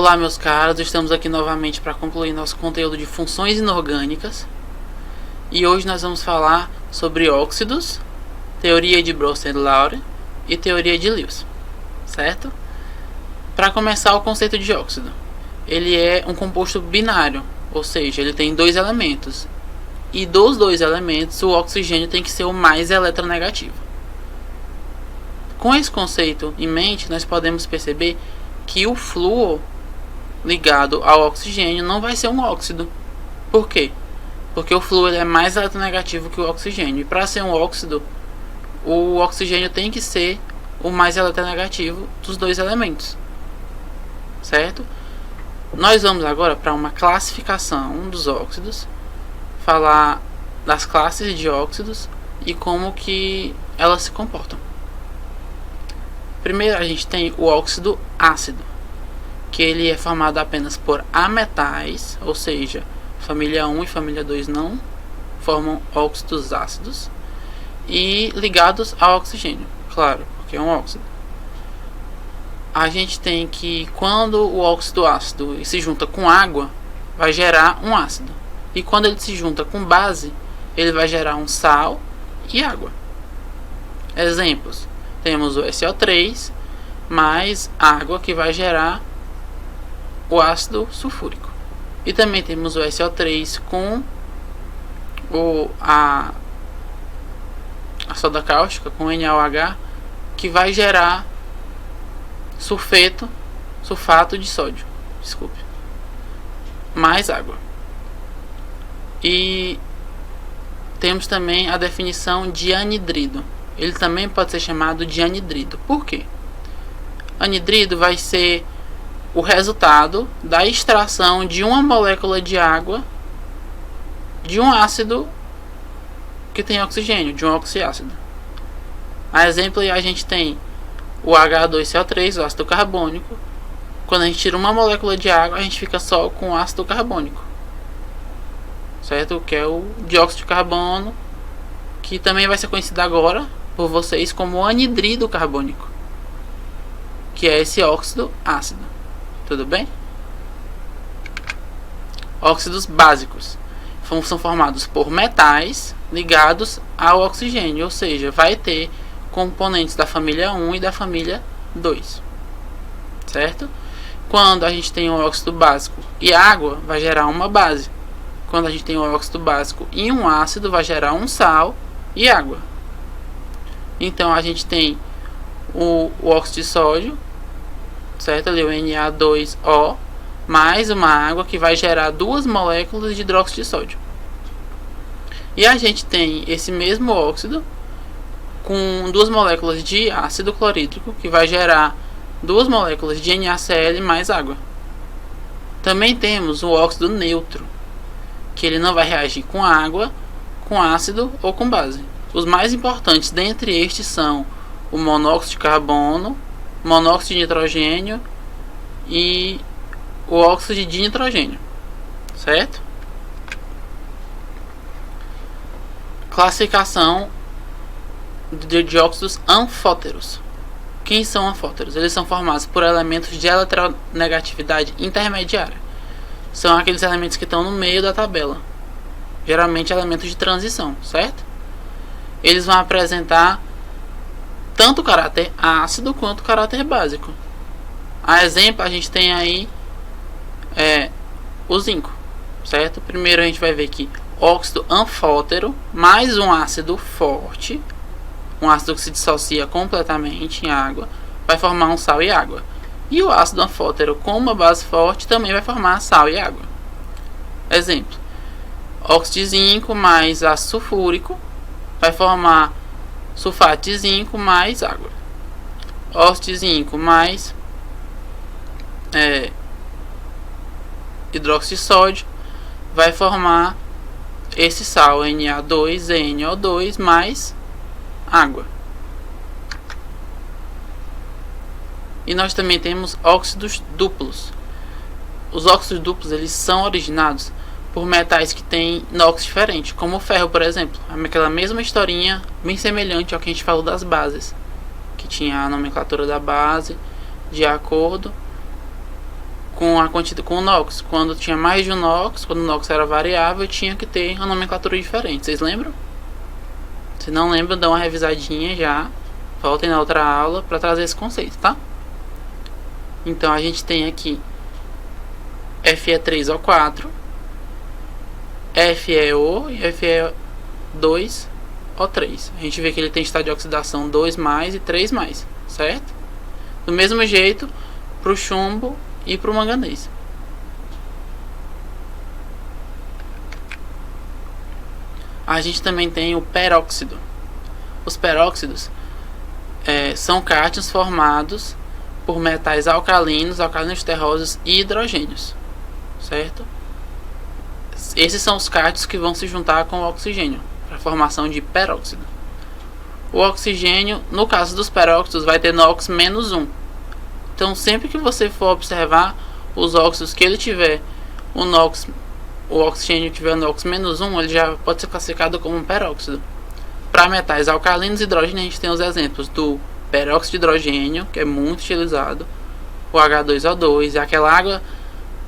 Olá meus caros, estamos aqui novamente para concluir nosso conteúdo de funções inorgânicas. E hoje nós vamos falar sobre óxidos, teoria de Bronsted-Lowry e teoria de Lewis, certo? Para começar, o conceito de óxido. Ele é um composto binário, ou seja, ele tem dois elementos. E dos dois elementos, o oxigênio tem que ser o mais eletronegativo. Com esse conceito em mente, nós podemos perceber que o flúor ligado ao oxigênio não vai ser um óxido. Por quê? Porque o flúor é mais eletronegativo que o oxigênio. E para ser um óxido, o oxigênio tem que ser o mais eletronegativo dos dois elementos. Certo? Nós vamos agora para uma classificação dos óxidos, falar das classes de óxidos e como que elas se comportam. Primeiro a gente tem o óxido ácido, que ele é formado apenas por ametais, ou seja, família 1 e família 2 não formam óxidos ácidos, e ligados ao oxigênio, claro, porque é um óxido. A gente tem que quando o óxido ácido se junta com água, vai gerar um ácido, e quando ele se junta com base, ele vai gerar um sal e água. Exemplos: temos o SO3 mais água, que vai gerar o ácido sulfúrico. E também temos o SO3 com a soda cáustica, com NaOH, que vai gerar sulfato de sódio, mais água. E temos também a definição de anidrido. Ele também pode ser chamado de anidrido. Por quê? Anidrido vai ser o resultado da extração de uma molécula de água de um ácido que tem oxigênio, de um oxiácido. A exemplo, a gente tem o H2CO3, o ácido carbônico. Quando a gente tira uma molécula de água, a gente fica só com o ácido carbônico, certo? Que é o dióxido de carbono, que também vai ser conhecido agora por vocês como anidrido carbônico, que é esse óxido ácido. Tudo bem? Óxidos básicos são formados por metais ligados ao oxigênio, ou seja, vai ter componentes da família 1 e da família 2, certo? Quando a gente tem um óxido básico e água, vai gerar uma base. Quando a gente tem um óxido básico e um ácido, vai gerar um sal e água. Então a gente tem o óxido de sódio, certo? Ali o Na2O, mais uma água, que vai gerar duas moléculas de hidróxido de sódio. E a gente tem esse mesmo óxido com duas moléculas de ácido clorídrico, que vai gerar duas moléculas de NaCl mais água. Também temos o óxido neutro, que ele não vai reagir com água, com ácido ou com base. Os mais importantes dentre estes são o monóxido de carbono, monóxido de nitrogênio e o óxido de nitrogênio, certo? Classificação de dióxidos anfóteros. Quem são anfóteros? Eles são formados por elementos de eletronegatividade intermediária. São aqueles elementos que estão no meio da tabela, geralmente elementos de transição, certo? Eles vão apresentar tanto o caráter ácido quanto o caráter básico. A exemplo, a gente tem aí o zinco, certo? Primeiro a gente vai ver que óxido anfótero mais um ácido forte, um ácido que se dissocia completamente em água, vai formar um sal e água. E o ácido anfótero com uma base forte também vai formar sal e água. Exemplo: óxido de zinco mais ácido sulfúrico vai formar sulfato de zinco mais água. Óxido de zinco mais hidróxido de sódio vai formar esse sal Na2NO2 mais água. E nós também temos óxidos duplos. Os óxidos duplos, eles são originados por metais que têm NOx diferente, como o ferro, por exemplo. Aquela mesma historinha, bem semelhante ao que a gente falou das bases, que tinha a nomenclatura da base de acordo com o NOx. Quando tinha mais de um NOx, quando o NOx era variável, tinha que ter uma nomenclatura diferente. Vocês lembram? Se não lembram, dá uma revisadinha já. Voltem na outra aula para trazer esse conceito, tá? Então a gente tem aqui Fe3O4, FeO e Fe2O3. A gente vê que ele tem estado de oxidação 2+ e 3+, certo? Do mesmo jeito para o chumbo e para o manganês. A gente também tem o peróxido. Os peróxidos são cátions formados por metais alcalinos terrosos e hidrogênios, certo? Esses são os cátions que vão se juntar com o oxigênio para a formação de peróxido. O oxigênio, no caso dos peróxidos, vai ter NOx -1. Então, sempre que você for observar os óxidos que ele tiver o oxigênio tiver NOx -1, ele já pode ser classificado como um peróxido. Para metais alcalinos e hidrogênio, a gente tem os exemplos do peróxido de hidrogênio, que é muito utilizado, o H2O2 e aquela água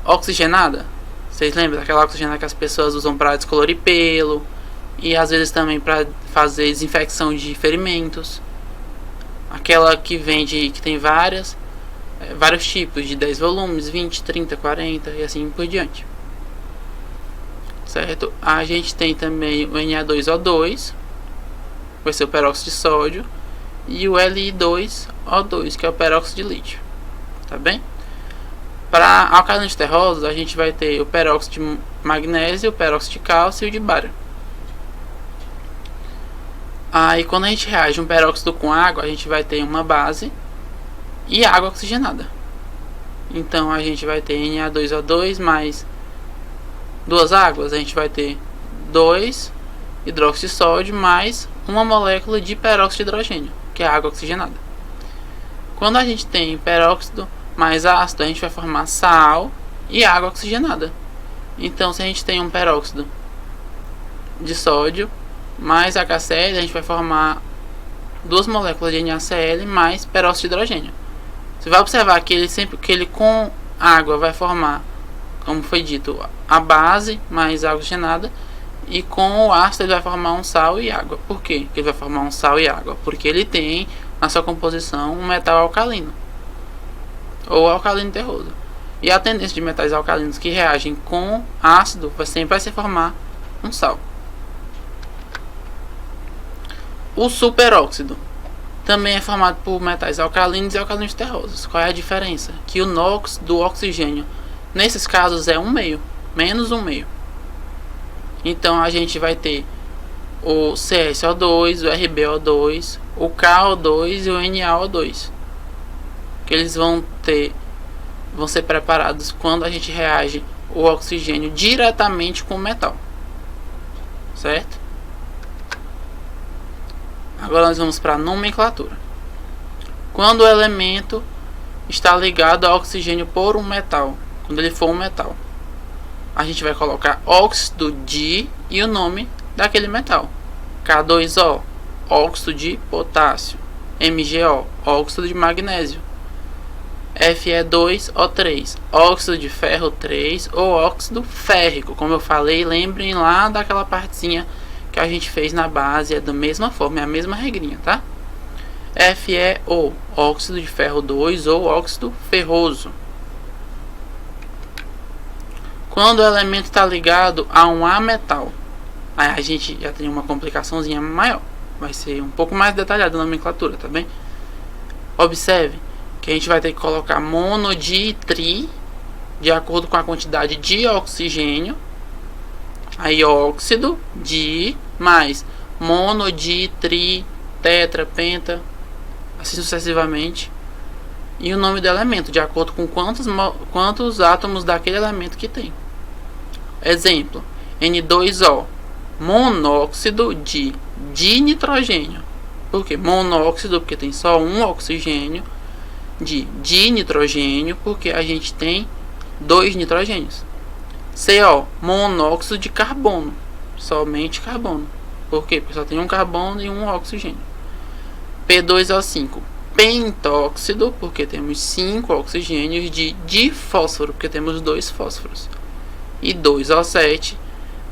oxigenada. Vocês lembram daquela oxigenada que as pessoas usam para descolorir pelo e às vezes também para fazer desinfecção de ferimentos? Aquela que vende, que tem vários tipos, de 10 volumes, 20, 30, 40 e assim por diante. Certo? A gente tem também o Na2O2, vai ser o peróxido de sódio, e o Li2O2, que é o peróxido de lítio. Tá bem? Para alcalinos terrosos, a gente vai ter o peróxido de magnésio, o peróxido de cálcio e o de bário. Aí quando a gente reage um peróxido com água, a gente vai ter uma base e água oxigenada. Então a gente vai ter Na2O2 mais duas águas, a gente vai ter 2 hidróxido de sódio mais uma molécula de peróxido de hidrogênio, que é a água oxigenada. Quando a gente tem peróxido mais ácido, a gente vai formar sal e água oxigenada. Então, se a gente tem um peróxido de sódio mais HCl, a gente vai formar duas moléculas de NaCl mais peróxido de hidrogênio. Você vai observar que ele com água vai formar, como foi dito, a base mais água oxigenada, e com o ácido ele vai formar um sal e água. Por quê que ele vai formar um sal e água? Porque ele tem na sua composição um metal alcalino ou alcalino terroso. E a tendência de metais alcalinos que reagem com ácido sempre vai ser formar um sal. O superóxido também é formado por metais alcalinos e alcalinos terrosos. Qual é a diferença? Que o NOx do oxigênio nesses casos é 1/2, menos 1/2. Então a gente vai ter o CSO2, o RbO2, o KO2 e o NaO2, que eles vão ser preparados quando a gente reage o oxigênio diretamente com o metal, certo? Agora nós vamos para a nomenclatura. Quando o elemento está ligado ao oxigênio por um metal, quando ele for um metal, a gente vai colocar óxido de e o nome daquele metal. K2O, óxido de potássio. MgO, óxido de magnésio. Fe2O3, óxido de ferro 3 ou óxido férrico. Como eu falei, lembrem lá daquela partezinha que a gente fez na base, é da mesma forma, é a mesma regrinha, tá? FeO, óxido de ferro 2 ou óxido ferroso. Quando o elemento está ligado a um ametal, aí a gente já tem uma complicaçãozinha maior. Vai ser um pouco mais detalhada a nomenclatura, tá bem? Observe que a gente vai ter que colocar mono, di e tri, de acordo com a quantidade de oxigênio. Aí óxido, di, mais mono, di, tri, tetra, penta, assim sucessivamente. E o nome do elemento, de acordo com quantos átomos daquele elemento que tem. Exemplo, N2O, monóxido de dinitrogênio. Por quê? Monóxido, porque tem só um oxigênio. De dinitrogênio, porque a gente tem 2 nitrogênios. CO, monóxido de carbono, somente carbono. Por quê? Porque só tem um carbono e um oxigênio. P2O5, pentóxido, porque temos 5 oxigênios, de difósforo, porque temos 2 fósforos, e 2O7,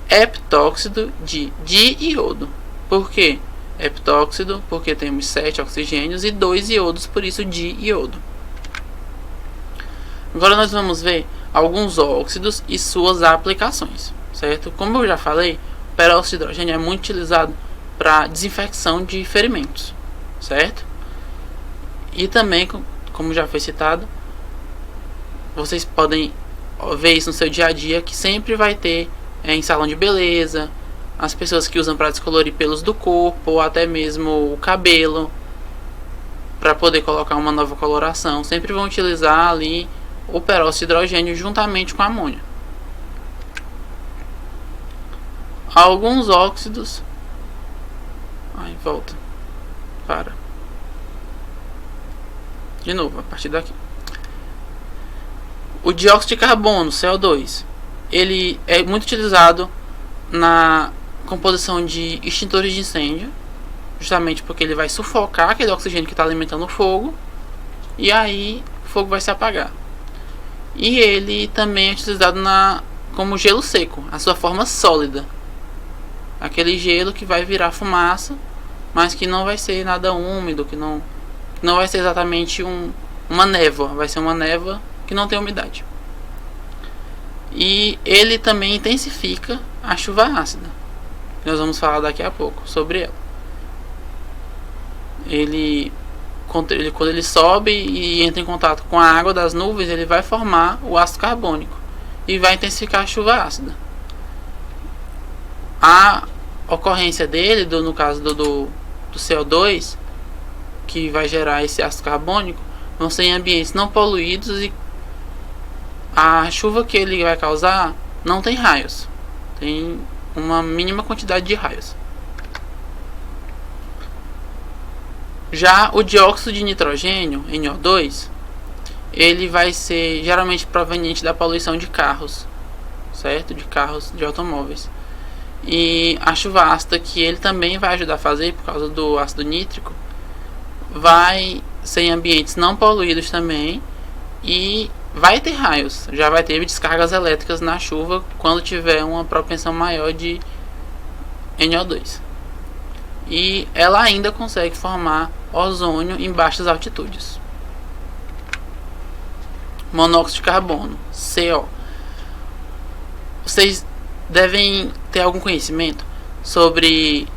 heptóxido de diiodo. Por quê? Heptóxido, porque temos 7 oxigênios e 2 iodos, por isso diiodo. Agora nós vamos ver alguns óxidos e suas aplicações, certo? Como eu já falei, o peróxido de hidrogênio é muito utilizado para desinfecção de ferimentos, certo? E também, como já foi citado, vocês podem ver isso no seu dia a dia, que sempre vai ter em salão de beleza, as pessoas que usam para descolorir pelos do corpo, ou até mesmo o cabelo, para poder colocar uma nova coloração, sempre vão utilizar ali o peróxido de hidrogênio juntamente com a amônia. Alguns óxidos... Ai, volta. Para. De novo, a partir daqui. O dióxido de carbono, CO2, ele é muito utilizado na composição de extintores de incêndio, justamente porque ele vai sufocar aquele oxigênio que está alimentando o fogo, e aí o fogo vai se apagar. E ele também é utilizado como gelo seco, a sua forma sólida, aquele gelo que vai virar fumaça, mas que não vai ser nada úmido, que não vai ser exatamente uma névoa, vai ser uma névoa que não tem umidade. E ele também intensifica a chuva ácida. Nós vamos falar daqui a pouco sobre ela. Quando ele sobe e entra em contato com a água das nuvens, ele vai formar o ácido carbônico e vai intensificar a chuva ácida. A ocorrência dele, no caso do CO2, que vai gerar esse ácido carbônico, vão ser em ambientes não poluídos, e a chuva que ele vai causar não tem raios, tem uma mínima quantidade de raios. Já o dióxido de nitrogênio, NO2, ele vai ser geralmente proveniente da poluição de carros, certo? De carros, de automóveis. E a chuva ácida, que ele também vai ajudar a fazer por causa do ácido nítrico, vai ser em ambientes não poluídos também, e vai ter raios, já vai ter descargas elétricas na chuva quando tiver uma propensão maior de NO2. E ela ainda consegue formar ozônio em baixas altitudes. Monóxido de carbono, CO. Vocês devem ter algum conhecimento sobre...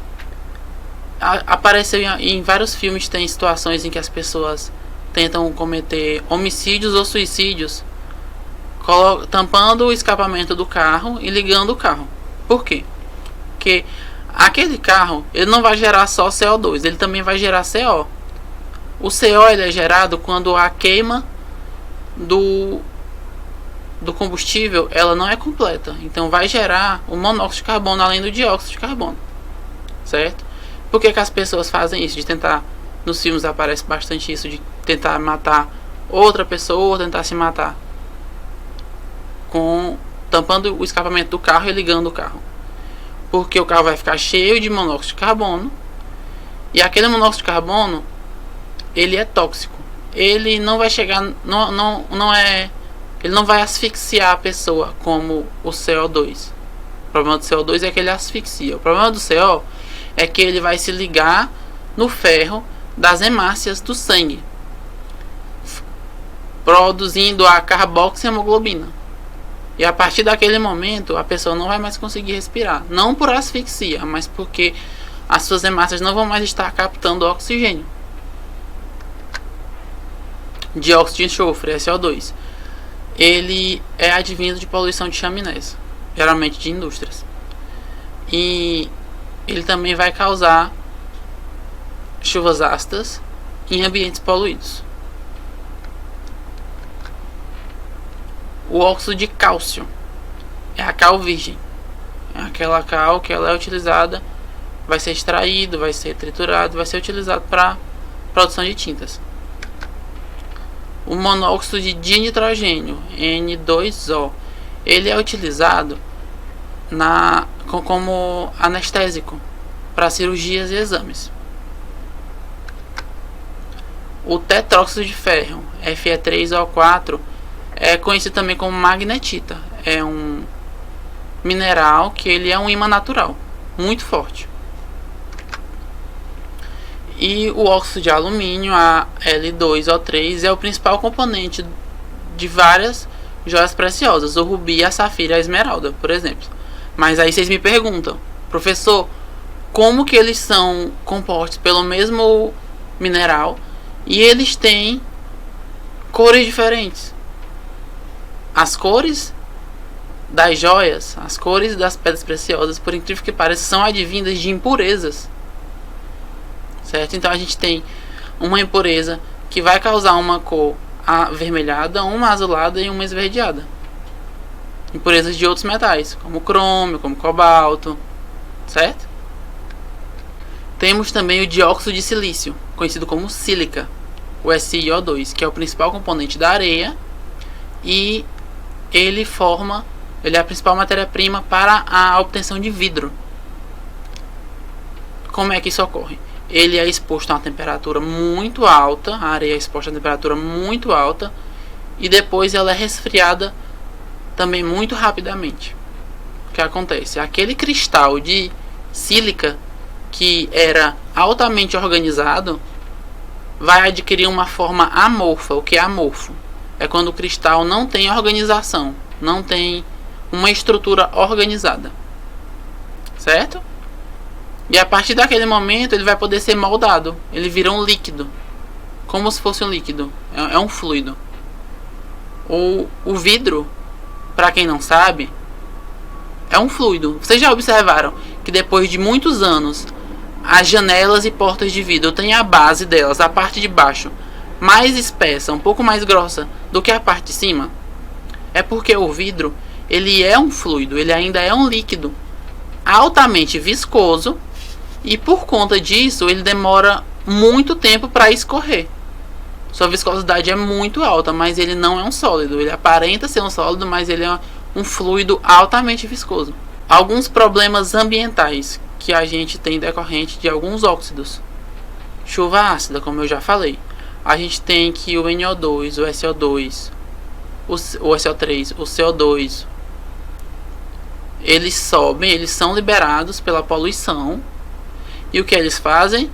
Apareceu em vários filmes, tem situações em que as pessoas tentam cometer homicídios ou suicídios tampando o escapamento do carro e ligando o carro. Por quê? Porque aquele carro, ele não vai gerar só CO2, ele também vai gerar CO. O CO ele é gerado quando a queima do combustível ela não é completa. Então vai gerar o monóxido de carbono além do dióxido de carbono. Certo? Por que as pessoas fazem isso? De tentar, nos filmes aparece bastante isso, de tentar matar outra pessoa ou tentar se matar tampando o escapamento do carro e ligando o carro. Porque o carro vai ficar cheio de monóxido de carbono, e aquele monóxido de carbono ele é tóxico. Ele não vai chegar, ele não vai asfixiar a pessoa como o CO2. O problema do CO2 é que ele asfixia. O problema do CO é que ele vai se ligar no ferro das hemácias do sangue, produzindo a carboxihemoglobina. E a partir daquele momento a pessoa não vai mais conseguir respirar, não por asfixia, mas porque as suas hemácias não vão mais estar captando oxigênio. Dióxido de enxofre, SO2, ele é advindo de poluição de chaminés, geralmente de indústrias, e ele também vai causar chuvas ácidas em ambientes poluídos. O óxido de cálcio é a cal virgem, é aquela cal que ela é utilizada, vai ser extraído, vai ser triturado, vai ser utilizado para produção de tintas. O monóxido de dinitrogênio, N2O, ele é utilizado como anestésico para cirurgias e exames. O tetróxido de ferro, Fe3O4, é conhecido também como magnetita. É um mineral que ele é um ímã natural, muito forte. E o óxido de alumínio, a L2O3, é o principal componente de várias joias preciosas, o rubi, a safira e a esmeralda, por exemplo. Mas aí vocês me perguntam, professor, como que eles são compostos pelo mesmo mineral e eles têm cores diferentes? As cores das joias, as cores das pedras preciosas, por incrível que pareça, são advindas de impurezas, certo? Então a gente tem uma impureza que vai causar uma cor avermelhada, uma azulada e uma esverdeada. Impurezas de outros metais, como crômio, como cobalto, certo? Temos também o dióxido de silício, conhecido como sílica, o SiO2, que é o principal componente da areia, e ele é a principal matéria-prima para a obtenção de vidro. Como é que isso ocorre? Ele é exposto a uma temperatura muito alta, a areia é exposta a uma temperatura muito alta, e depois ela é resfriada também muito rapidamente. O que acontece? Aquele cristal de sílica que era altamente organizado vai adquirir uma forma amorfa. O que é amorfo? É quando o cristal não tem organização, não tem uma estrutura organizada, certo? E a partir daquele momento ele vai poder ser moldado. Ele vira um líquido, como se fosse um líquido, é um fluido. O vidro, para quem não sabe, é um fluido. Vocês já observaram que depois de muitos anos as janelas e portas de vidro têm a base delas, a parte de baixo, mais espessa, um pouco mais grossa do que a parte de cima? É porque o vidro, ele é um fluido, ele ainda é um líquido altamente viscoso, e por conta disso ele demora muito tempo para escorrer. Sua viscosidade é muito alta, mas ele não é um sólido. Ele aparenta ser um sólido, mas ele é um fluido altamente viscoso. Alguns problemas ambientais que a gente tem decorrente de alguns óxidos. Chuva ácida, como eu já falei. A gente tem que o NO2, o SO2, o SO3, o CO2, eles sobem, eles são liberados pela poluição. E o que eles fazem?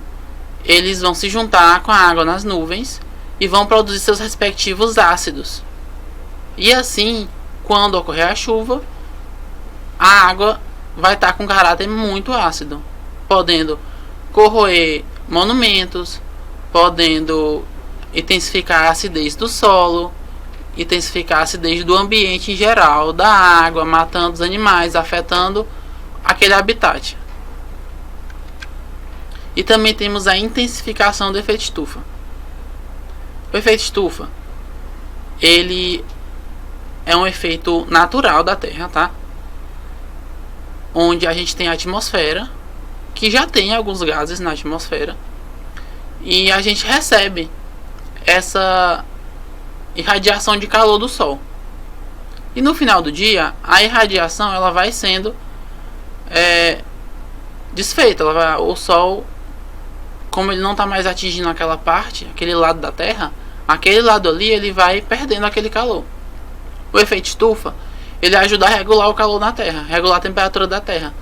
Eles vão se juntar com a água nas nuvens e vão produzir seus respectivos ácidos. E assim, quando ocorrer a chuva, a água vai estar com caráter muito ácido, podendo corroer monumentos, podendo intensificar a acidez do solo, intensificar a acidez do ambiente em geral, da água, matando os animais, afetando aquele habitat. E também temos a intensificação do efeito estufa. O efeito estufa, ele é um efeito natural da Terra, tá? Onde a gente tem a atmosfera, que já tem alguns gases na atmosfera, e a gente recebe essa irradiação de calor do Sol. E no final do dia, a irradiação ela vai sendo desfeita. O Sol, como ele não está mais atingindo aquela parte, aquele lado da Terra, aquele lado ali ele vai perdendo aquele calor. O efeito estufa, ele ajuda a regular o calor na Terra, regular a temperatura da Terra,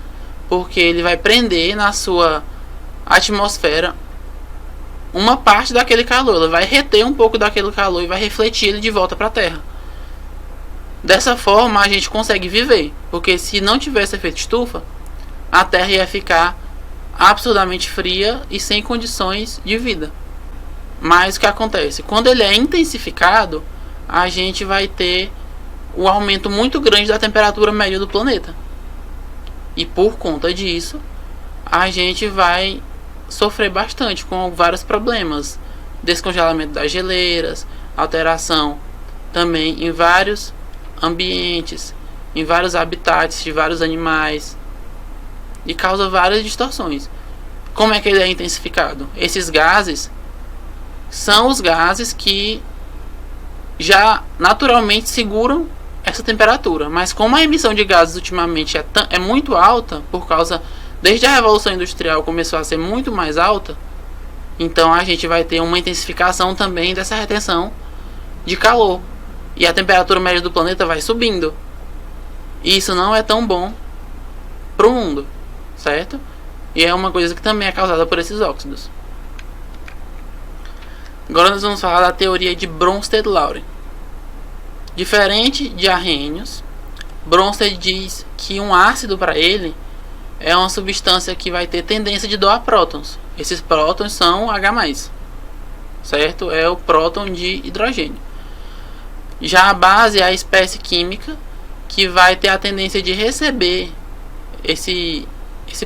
porque ele vai prender na sua atmosfera uma parte daquele calor, ele vai reter um pouco daquele calor e vai refletir ele de volta para a Terra. Dessa forma a gente consegue viver, porque se não tivesse efeito estufa, a Terra ia ficar absurdamente fria e sem condições de vida. Mas o que acontece? Quando ele é intensificado, a gente vai ter um aumento muito grande da temperatura média do planeta. E por conta disso, a gente vai sofrer bastante com vários problemas. Descongelamento das geleiras, alteração também em vários ambientes, em vários habitats de vários animais, e causa várias distorções. Como é que ele é intensificado? Esses gases são os gases que já naturalmente seguram essa temperatura, mas como a emissão de gases ultimamente é muito alta, por causa, desde a Revolução Industrial começou a ser muito mais alta, Então a gente vai ter uma intensificação também dessa retenção de calor. E a temperatura média do planeta vai subindo. E isso não é tão bom para o mundo, certo? E é uma coisa que também é causada por esses óxidos. Agora nós vamos falar da teoria de Bronsted-Lowry. Diferente de Arrhenius, Bronsted diz que um ácido para ele é uma substância que vai ter tendência de doar prótons. Esses prótons são H+, certo? É o próton de hidrogênio. Já a base é a espécie química que vai ter a tendência de receber esse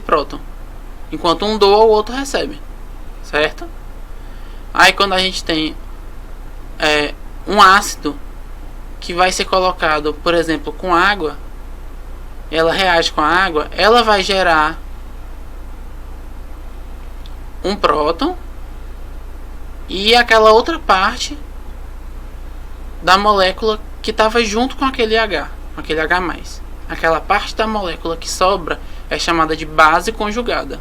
próton. Enquanto um doa, o outro recebe, certo? Aí quando a gente tem um ácido que vai ser colocado, por exemplo, com água, ela reage com a água, ela vai gerar um próton e aquela outra parte da molécula que estava junto com aquele H, aquele H+. Aquela parte da molécula que sobra é chamada de base conjugada.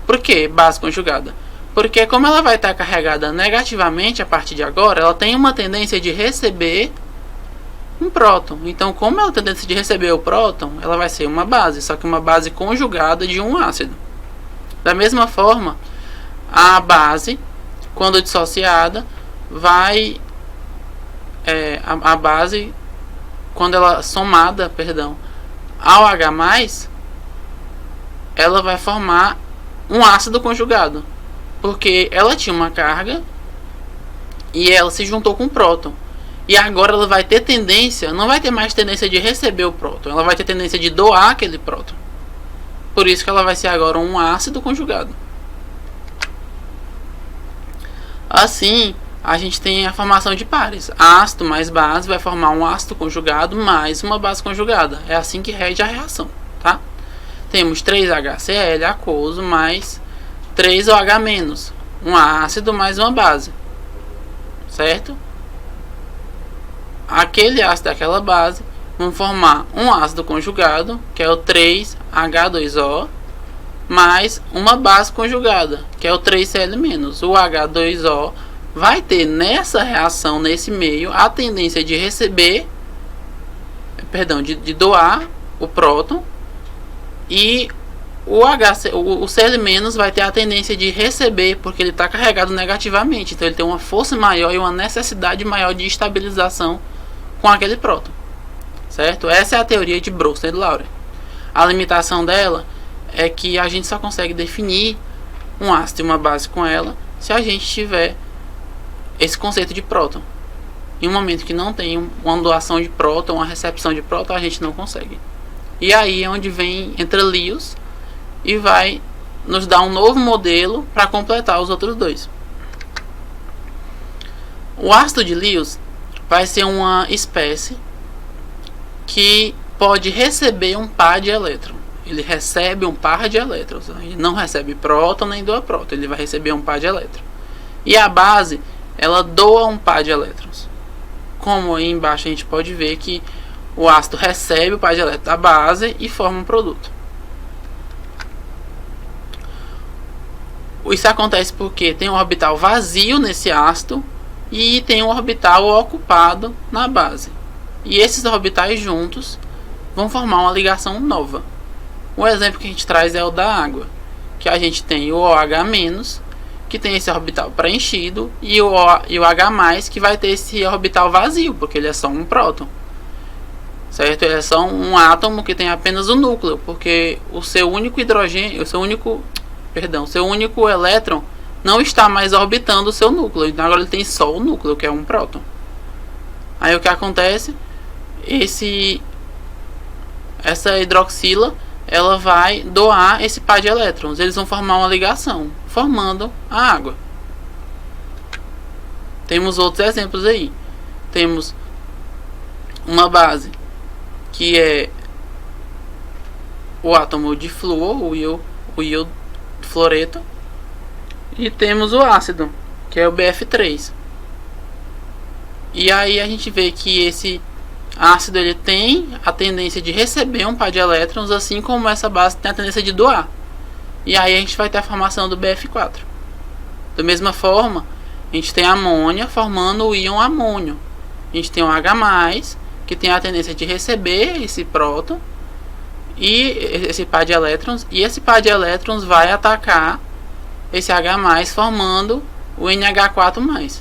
Por que base conjugada? Porque como ela vai estar carregada negativamente a partir de agora, ela tem uma tendência de receber um próton. Então, como ela tem tendência de receber o próton, ela vai ser uma base, só que uma base conjugada de um ácido. Da mesma forma, a base, quando dissociada, vai a base, quando ela somada, ao H+, ela vai formar um ácido conjugado, porque ela tinha uma carga e ela se juntou com o próton. E agora ela vai ter tendência, não vai ter mais tendência de receber o próton, ela vai ter tendência de doar aquele próton. Por isso que ela vai ser agora um ácido conjugado. Assim, a gente tem a formação de pares. Ácido mais base vai formar um ácido conjugado mais uma base conjugada. É assim que rege a reação, tá? Temos 3HCl aquoso mais 3OH-, um ácido mais uma base, certo? Aquele ácido e aquela base vão formar um ácido conjugado, que é o 3H2O, mais uma base conjugada, que é o 3Cl-. O H2O vai ter nessa reação, nesse meio, a tendência de receber, de doar o próton, e o Cl- vai ter a tendência de receber, porque ele está carregado negativamente, então ele tem uma força maior e uma necessidade maior de estabilização com aquele próton, certo? Essa é a teoria de Bronsted-Lowry. A limitação dela é que a gente só consegue definir um ácido e uma base com ela se a gente tiver esse conceito de próton. Em um momento que não tem uma doação de próton, uma recepção de próton, a gente não consegue. E aí é onde entra Lewis e vai nos dar um novo modelo para completar os outros dois. O ácido de Lewis vai ser uma espécie que pode receber um par de elétrons. Ele recebe um par de elétrons. Ele não recebe próton nem doa próton. Ele vai receber um par de elétrons. E a base, ela doa um par de elétrons. Como aí embaixo a gente pode ver que o ácido recebe o par de elétrons da base e forma um produto. Isso acontece porque tem um orbital vazio nesse ácido e tem um orbital ocupado na base. E esses orbitais juntos vão formar uma ligação nova. O exemplo que a gente traz é o da água, que a gente tem o OH-, que tem esse orbital preenchido, e o H+, que vai ter esse orbital vazio, porque ele é só um próton, certo? Ele é só um átomo que tem apenas o núcleo, porque o seu único hidrogênio, seu único elétron não está mais orbitando o seu núcleo, então agora ele tem só o núcleo, que é um próton. Aí o que acontece? Essa hidroxila, ela vai doar esse par de elétrons. Eles vão formar uma ligação, formando a água. Temos outros exemplos aí. Temos uma que é o átomo de flúor, o íon fluoreto, e temos o ácido, que é o BF3. E aí a gente vê que esse ácido ele tem a tendência de receber um par de elétrons, assim como essa base tem a tendência de doar. E aí a gente vai ter a formação do BF4. Da mesma forma, a gente tem amônia formando o íon amônio. A gente tem um H+, que tem a tendência de receber esse próton e esse par de elétrons, e esse par de elétrons vai atacar esse H+, formando o NH4+.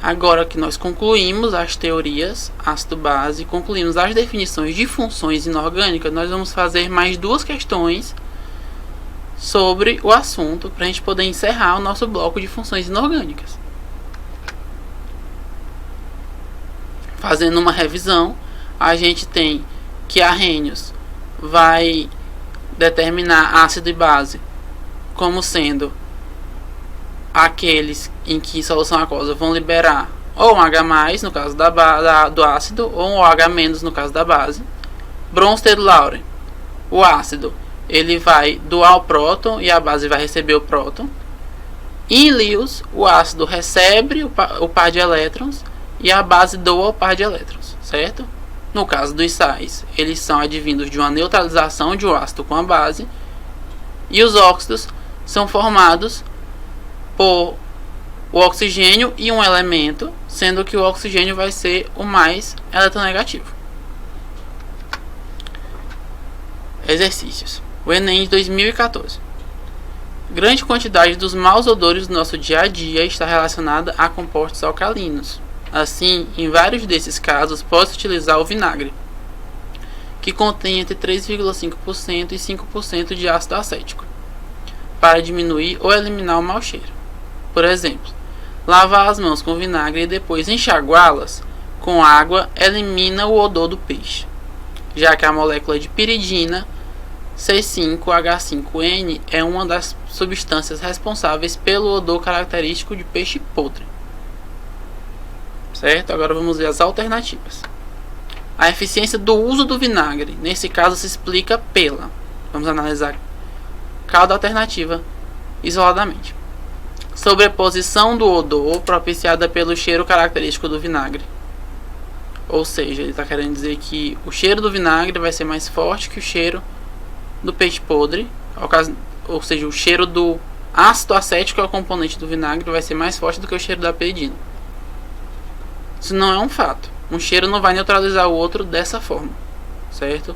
Agora que nós concluímos as teorias ácido-base, concluímos as definições de funções inorgânicas, nós vamos fazer mais duas questões sobre o assunto para a gente poder encerrar o nosso bloco de funções inorgânicas. Fazendo uma revisão, a gente tem que Arrhenius vai determinar ácido e base como sendo aqueles em que em solução aquosa vão liberar ou um H+, no caso do ácido, ou um OH- no caso da base. Bronsted-Lawrence, o ácido, ele vai doar o próton e a base vai receber o próton. Em Lewis, o ácido recebe o par de elétrons e a base doa o par de elétrons, certo? No caso dos sais, eles são advindos de uma neutralização de um ácido com a base, e os óxidos são formados por o oxigênio e um elemento, sendo que o oxigênio vai ser o mais eletronegativo. Exercícios. O Enem de 2014. Grande quantidade dos maus odores do nosso dia a dia está relacionada a compostos alcalinos. Assim, em vários desses casos, pode-se utilizar o vinagre, que contém entre 3,5% e 5% de ácido acético, para diminuir ou eliminar o mau cheiro. Por exemplo, lavar as mãos com vinagre e depois enxaguá-las com água elimina o odor do peixe, já que a molécula de piridina C5H5N é uma das substâncias responsáveis pelo odor característico de peixe podre. Certo? Agora vamos ver as alternativas. A eficiência do uso do vinagre, nesse caso, se explica pela... Vamos analisar cada alternativa isoladamente. Sobreposição do odor propiciada pelo cheiro característico do vinagre. Ou seja, ele está querendo dizer que o cheiro do vinagre vai ser mais forte que o cheiro do peixe podre. Ou seja, o cheiro do ácido acético, que é o componente do vinagre, vai ser mais forte do que o cheiro da piridina. Isso não é um fato. Um cheiro não vai neutralizar o outro dessa forma, certo?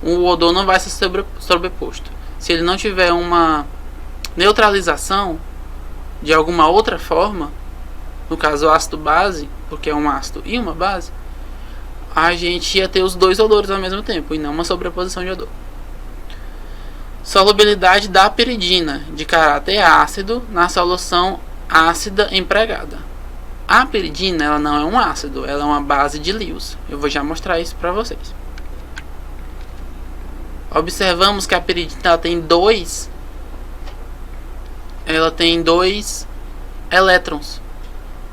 O odor não vai ser sobreposto. Se ele não tiver uma neutralização de alguma outra forma, no caso o ácido base, porque é um ácido e uma base, a gente ia ter os dois odores ao mesmo tempo e não uma sobreposição de odor. Solubilidade da piridina de caráter ácido na solução ácida empregada. A piridina, ela não é um ácido, ela é uma base de Lewis. Eu vou já mostrar isso para vocês. Observamos que a piridina ela tem dois elétrons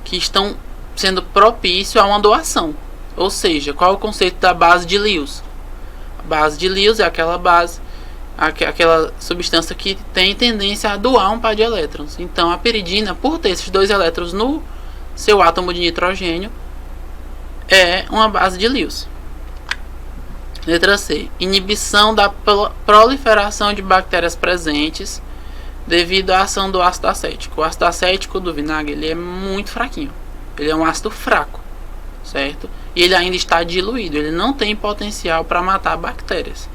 que estão sendo propício a uma doação. Ou seja, qual é o conceito da base de Lewis? A base de Lewis é aquela substância que tem tendência a doar um par de elétrons. Então a piridina, por ter esses dois elétrons no seu átomo de nitrogênio, é uma base de Lewis. Letra C. Inibição da proliferação de bactérias presentes devido à ação do ácido acético. O ácido acético do vinagre, ele é muito fraquinho. Ele é um ácido fraco, certo? E ele ainda está diluído. Ele não tem potencial para matar bactérias.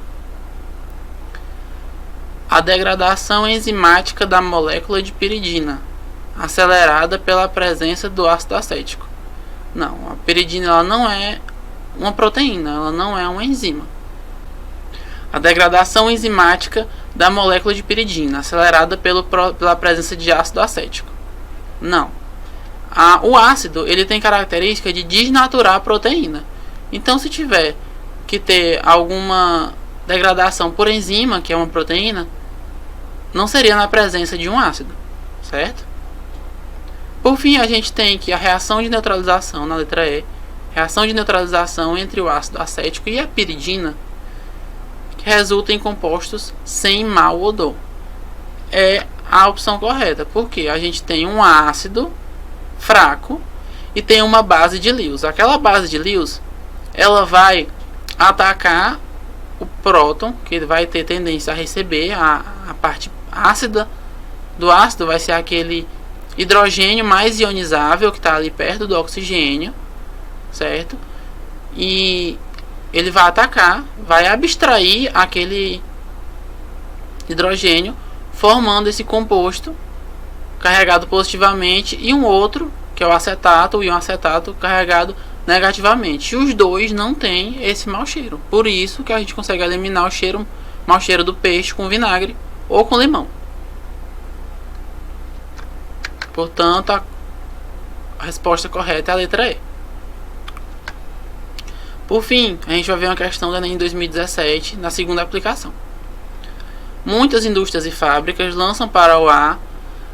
A degradação enzimática da molécula de piridina, acelerada pela presença do ácido acético. Não, a piridina ela não é uma proteína, ela não é uma enzima. A degradação enzimática da molécula de piridina, acelerada pela presença de ácido acético. Não. O ácido ele tem característica de desnaturar a proteína. Então, se tiver que ter alguma degradação por enzima, que é uma proteína, não seria na presença de um ácido, certo? Por fim, a gente tem que a reação de neutralização, na letra E, reação de neutralização entre o ácido acético e a piridina, que resulta em compostos sem mau odor. É a opção correta, porque a gente tem um ácido fraco e tem uma base de Lewis. Aquela base de Lewis, ela vai atacar o próton, que vai ter tendência a receber ácida do ácido vai ser aquele hidrogênio mais ionizável que está ali perto do oxigênio, certo? E ele vai atacar, vai abstrair aquele hidrogênio, formando esse composto carregado positivamente, e um outro, que é o acetato, e um acetato carregado negativamente. E os dois não têm esse mau cheiro. Por isso que a gente consegue eliminar o mau cheiro do peixe com vinagre ou com limão. Portanto, a resposta correta é a letra E. Por fim, a gente vai ver uma questão da ENEM 2017 na segunda aplicação. Muitas indústrias e fábricas lançam para o ar,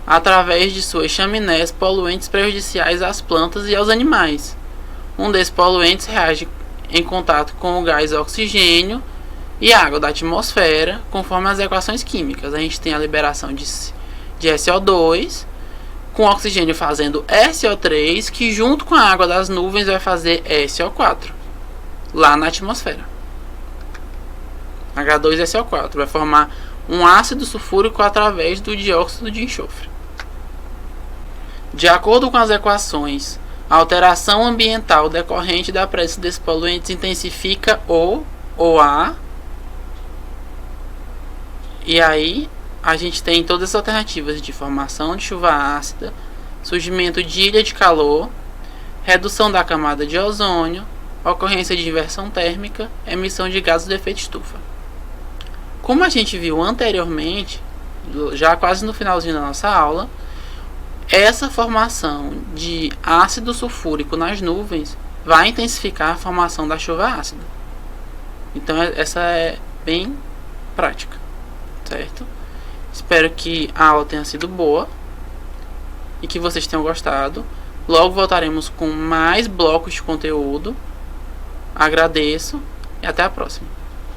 através de suas chaminés, poluentes prejudiciais às plantas e aos animais. Um desses poluentes reage em contato com o gás oxigênio e água da atmosfera, conforme as equações químicas. A gente tem a liberação de SO2, com oxigênio fazendo SO3, que junto com a água das nuvens vai fazer SO4, lá na atmosfera. H2SO4 vai formar um ácido sulfúrico através do dióxido de enxofre. De acordo com as equações, a alteração ambiental decorrente da presença desses poluentes intensifica o OA. E aí a gente tem todas as alternativas de formação de chuva ácida, surgimento de ilha de calor, redução da camada de ozônio, ocorrência de inversão térmica, emissão de gases do efeito estufa. Como a gente viu anteriormente, já quase no finalzinho da nossa aula, essa formação de ácido sulfúrico nas nuvens vai intensificar a formação da chuva ácida. Então essa é bem prática, certo? Espero que a aula tenha sido boa e que vocês tenham gostado. Logo voltaremos com mais blocos de conteúdo. Agradeço e até a próxima.